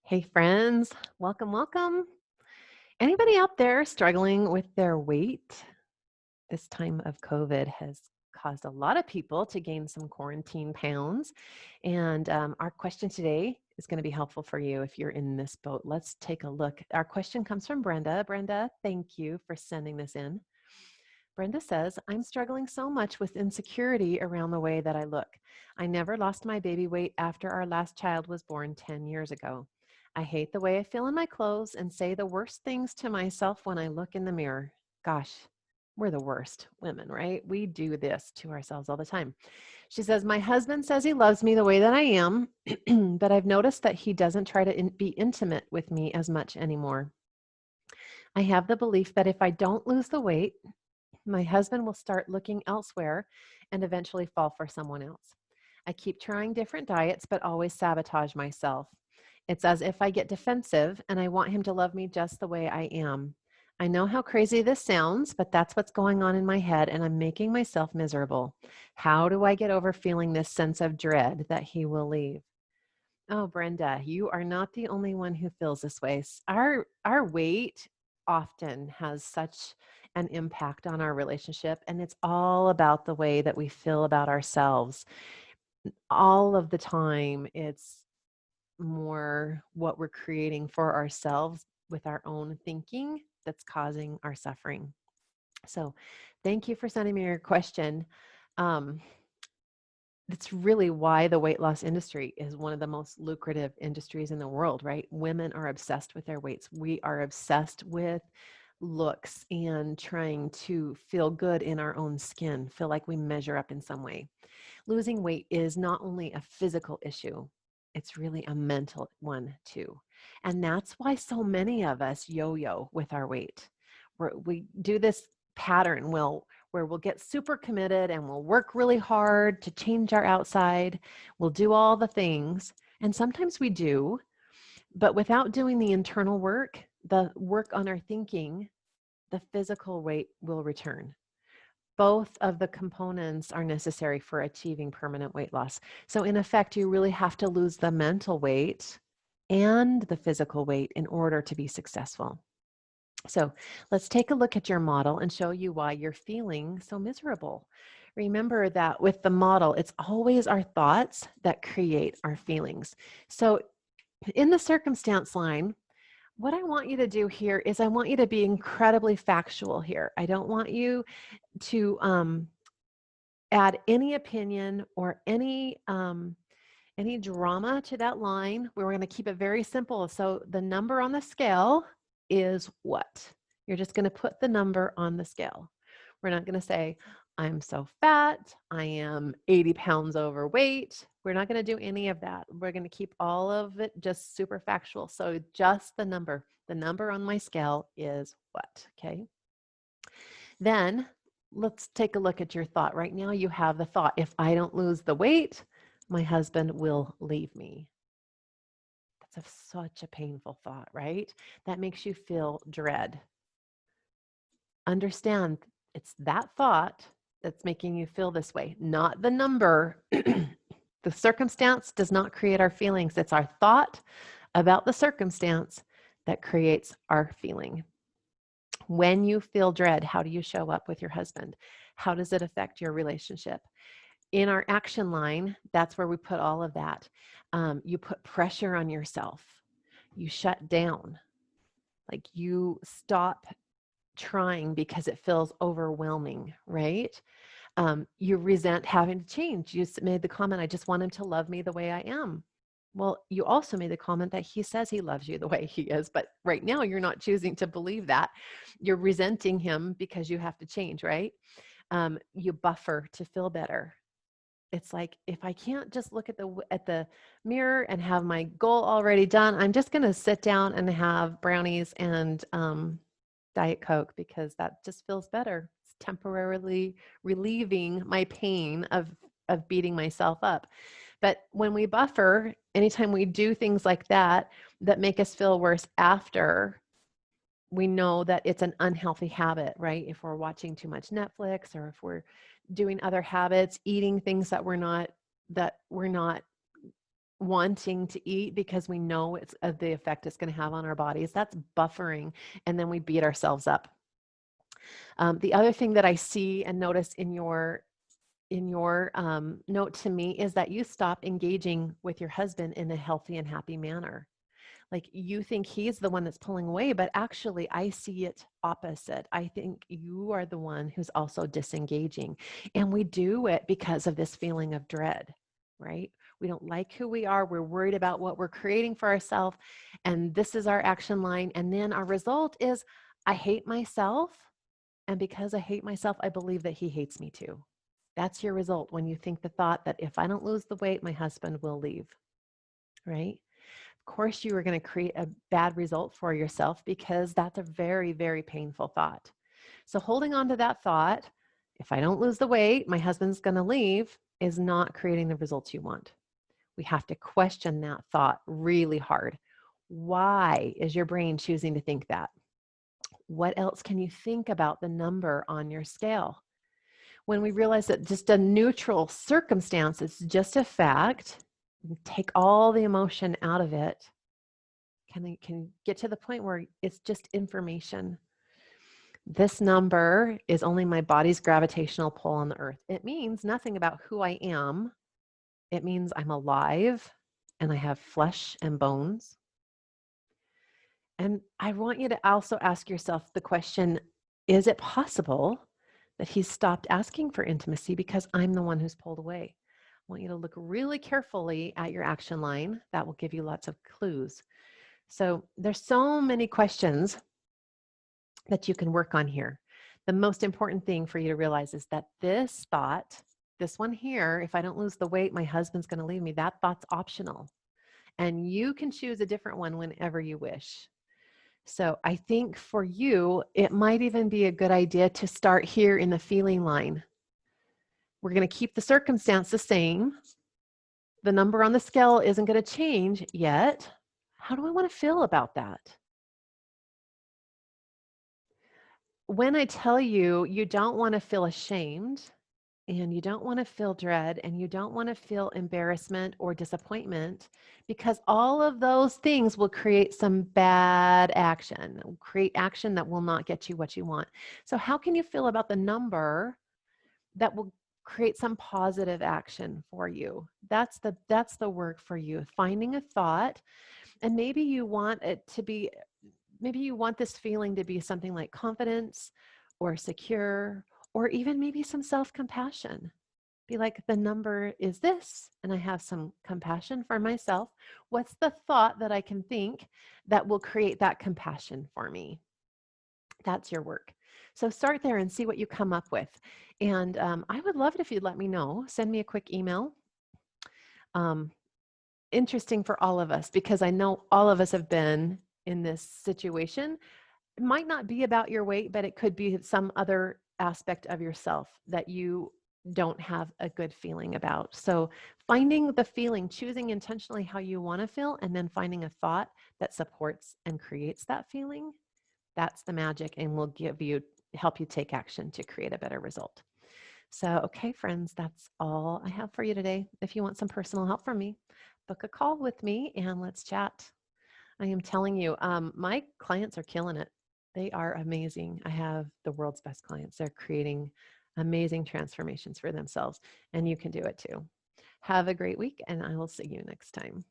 Hey friends, welcome, welcome. Anybody out there struggling with their weight? This time of COVID has caused a lot of people to gain some quarantine pounds. And our question today is going to be helpful for you if you're in this boat. Let's take a look. Our question comes from Brenda. Brenda, thank you for sending this in. Brenda says, I'm struggling so much with insecurity around the way that I look. I never lost my baby weight after our last child was born 10 years ago. I hate the way I feel in my clothes and say the worst things to myself when I look in the mirror. Gosh, we're the worst women, right? We do this to ourselves all the time. She says, my husband says he loves me the way that I am, but I've noticed that he doesn't try to be intimate with me as much anymore. I have the belief that if I don't lose the weight, my husband will start looking elsewhere and eventually fall for someone else. I keep trying different diets, but always sabotage myself. It's as if I get defensive and I want him to love me just the way I am. I know how crazy this sounds, but that's what's going on in my head, and I'm making myself miserable. How do I get over feeling this sense of dread that he will leave? Oh, Brenda, you are not the only one who feels this way. Our weight often has such an impact on our relationship, and it's all about the way that we feel about ourselves. All of the time, it's more what we're creating for ourselves with our own thinking that's causing our suffering. So, thank you for sending me your question. Um, That's really why the weight loss industry is one of the most lucrative industries in the world, right? Women are obsessed with their weights. We are obsessed with looks and trying to feel good in our own skin, feel like we measure up in some way. Losing weight is not only a physical issue, it's really a mental one too. And that's why so many of us yo-yo with our weight. We do this pattern where we'll get super committed and we'll work really hard to change our outside. We'll do all the things. And sometimes we do, but without doing the internal work, the work on our thinking, the physical weight will return. Both of the components are necessary for achieving permanent weight loss. So in effect, you really have to lose the mental weight and the physical weight in order to be successful. So let's take a look at your model and show you why you're feeling so miserable. Remember that with the model, it's always our thoughts that create our feelings. So in the circumstance line, what I want you to do here is I want you to be incredibly factual here. I don't want you to add any opinion or any drama to that line. We're going to keep it very simple. So the number on the scale is what? You're just going to put the number on the scale. We're not going to say, I'm so fat, I am 80 pounds overweight. We're not going to do any of that. We're going to keep all of it just super factual. So just the number. The number on my scale is what? Okay. Then let's take a look at your thought. Right now, you have the thought, if I don't lose the weight, my husband will leave me. That's such a painful thought, right? That makes you feel dread. Understand it's that thought that's making you feel this way, not the number. The circumstance does not create our feelings. It's our thought about the circumstance that creates our feeling. When you feel dread, how do you show up with your husband? How does it affect your relationship? In our action line, that's where we put all of that. You put pressure on yourself. You shut down. Like you stop trying because it feels overwhelming, right? You resent having to change. You made the comment, I just want him to love me the way I am. Well, you also made the comment that he says he loves you the way he is, but right now you're not choosing to believe that. You're resenting him because you have to change, right? You buffer to feel better. It's like, if I can't just look at the mirror and have my goal already done, I'm just going to sit down and have brownies and Diet Coke because that just feels better. It's temporarily relieving my pain of beating myself up. But when we buffer, anytime we do things like that that make us feel worse after, we know that it's an unhealthy habit, right? If we're watching too much Netflix, or if we're doing other habits, eating things that we're not wanting to eat because we know it's the effect it's going to have on our bodies. That's buffering, and then we beat ourselves up. The other thing that I see and notice in your note to me is that you stop engaging with your husband in a healthy and happy manner. Like, you think he's the one that's pulling away, but actually I see it opposite. I think you are the one who's also disengaging. And we do it because of this feeling of dread, right? We don't like who we are. We're worried about what we're creating for ourselves. And this is our action line. And then our result is, I hate myself. And because I hate myself, I believe that he hates me too. That's your result when you think the thought that if I don't lose the weight, my husband will leave, right? Of course, you are going to create a bad result for yourself because that's a very, very painful thought. So holding on to that thought, if I don't lose the weight, my husband's going to leave, is not creating the results you want. We have to question that thought really hard. Why is your brain choosing to think that? What else can you think about the number on your scale? When we realize that just a neutral circumstance is just a fact, take all the emotion out of it, can get to the point where it's just information. This number is only my body's gravitational pull on the earth. It means nothing about who I am. It means I'm alive and I have flesh and bones. And I want you to also ask yourself the question, is it possible that he's stopped asking for intimacy because I'm the one who's pulled away? I want you to look really carefully at your action line. That will give you lots of clues. So there's so many questions that you can work on here. The most important thing for you to realize is that this thought, this one here, if I don't lose the weight, my husband's going to leave me, that thought's optional. And you can choose a different one whenever you wish. So I think for you, it might even be a good idea to start here in the feeling line. We're going to keep the circumstance the same. The number on the scale isn't going to change yet. How do I want to feel about that? When I tell you, you don't want to feel ashamed, and you don't want to feel dread, and you don't want to feel embarrassment or disappointment, because all of those things will create some bad action, will create action that will not get you what you want. So how can you feel about the number that will create some positive action for you? That's the work for you. Finding a thought, and maybe you want it to be, maybe you want this feeling to be something like confidence or secure, or even maybe some self-compassion. Be like, the number is this, and I have some compassion for myself. What's the thought that I can think that will create that compassion for me? That's your work. So start there and see what you come up with. And I would love it if you'd let me know. Send me a quick email. Interesting for all of us, because I know all of us have been in this situation. It might not be about your weight, but it could be some other aspect of yourself that you don't have a good feeling about. So finding the feeling, choosing intentionally how you want to feel, and then finding a thought that supports and creates that feeling, that's the magic, and will help you take action to create a better result. So, okay, friends, that's all I have for you today. If you want some personal help from me, book a call with me and let's chat. I am telling you, my clients are killing it. They are amazing. I have the world's best clients. They're creating amazing transformations for themselves, and you can do it too. Have a great week, and I will see you next time.